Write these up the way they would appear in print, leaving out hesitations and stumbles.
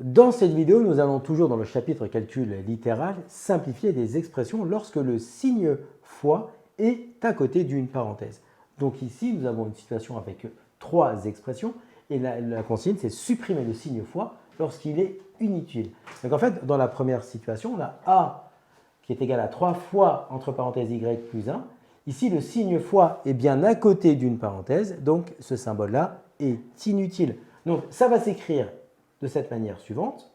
Dans cette vidéo, nous allons toujours dans le chapitre calcul littéral simplifier des expressions lorsque le signe fois est à côté d'une parenthèse. Donc ici, nous avons une situation avec trois expressions et la consigne, c'est supprimer le signe fois lorsqu'il est inutile. Donc en fait, dans la première situation, on a A qui est égal à 3 fois, entre parenthèses, Y plus 1. Ici, le signe fois est bien à côté d'une parenthèse, donc ce symbole-là est inutile. Donc ça va s'écrire de cette manière suivante.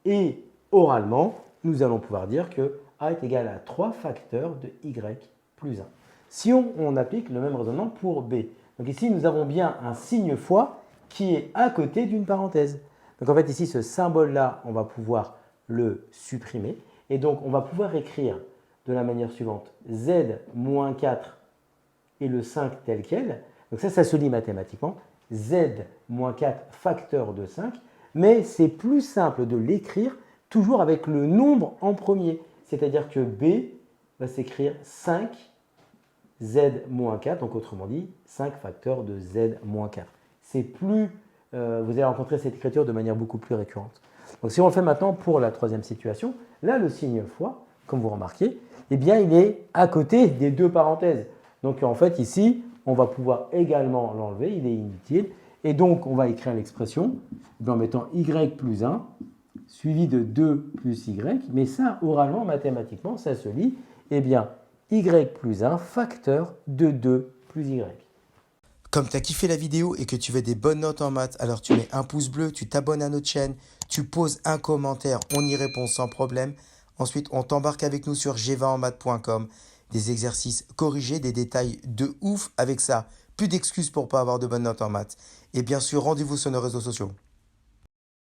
Et oralement, nous allons pouvoir dire que A est égal à 3 facteurs de Y plus 1. Si on applique le même raisonnement pour B. Donc ici, nous avons bien un signe fois qui est à côté d'une parenthèse. Donc en fait, ici, ce symbole-là, on va pouvoir le supprimer. Et donc, on va pouvoir écrire de la manière suivante Z moins 4 et le 5 tel quel. Donc ça se lit mathématiquement. Z moins 4 facteur de 5. Mais c'est plus simple de l'écrire toujours avec le nombre en premier. C'est-à-dire que B va s'écrire 5 Z moins 4. Donc autrement dit, 5 facteurs de Z moins 4. C'est plus... vous allez rencontrer cette écriture de manière beaucoup plus récurrente. Donc si on le fait maintenant pour la troisième situation, là le signe fois, comme vous remarquez, eh bien il est à côté des deux parenthèses. Donc en fait ici, on va pouvoir également l'enlever, il est inutile. Et donc on va écrire l'expression en mettant Y plus 1 suivi de 2 plus Y. Mais ça, oralement, mathématiquement, ça se lit, eh bien Y plus 1 facteur de 2 plus Y. Comme tu as kiffé la vidéo et que tu veux des bonnes notes en maths, alors tu mets un pouce bleu, tu t'abonnes à notre chaîne, tu poses un commentaire, on y répond sans problème. Ensuite, on t'embarque avec nous sur gvanmath.com. Des exercices corrigés, des détails de ouf avec ça. Plus d'excuses pour pas avoir de bonnes notes en maths. Et bien sûr, rendez-vous sur nos réseaux sociaux.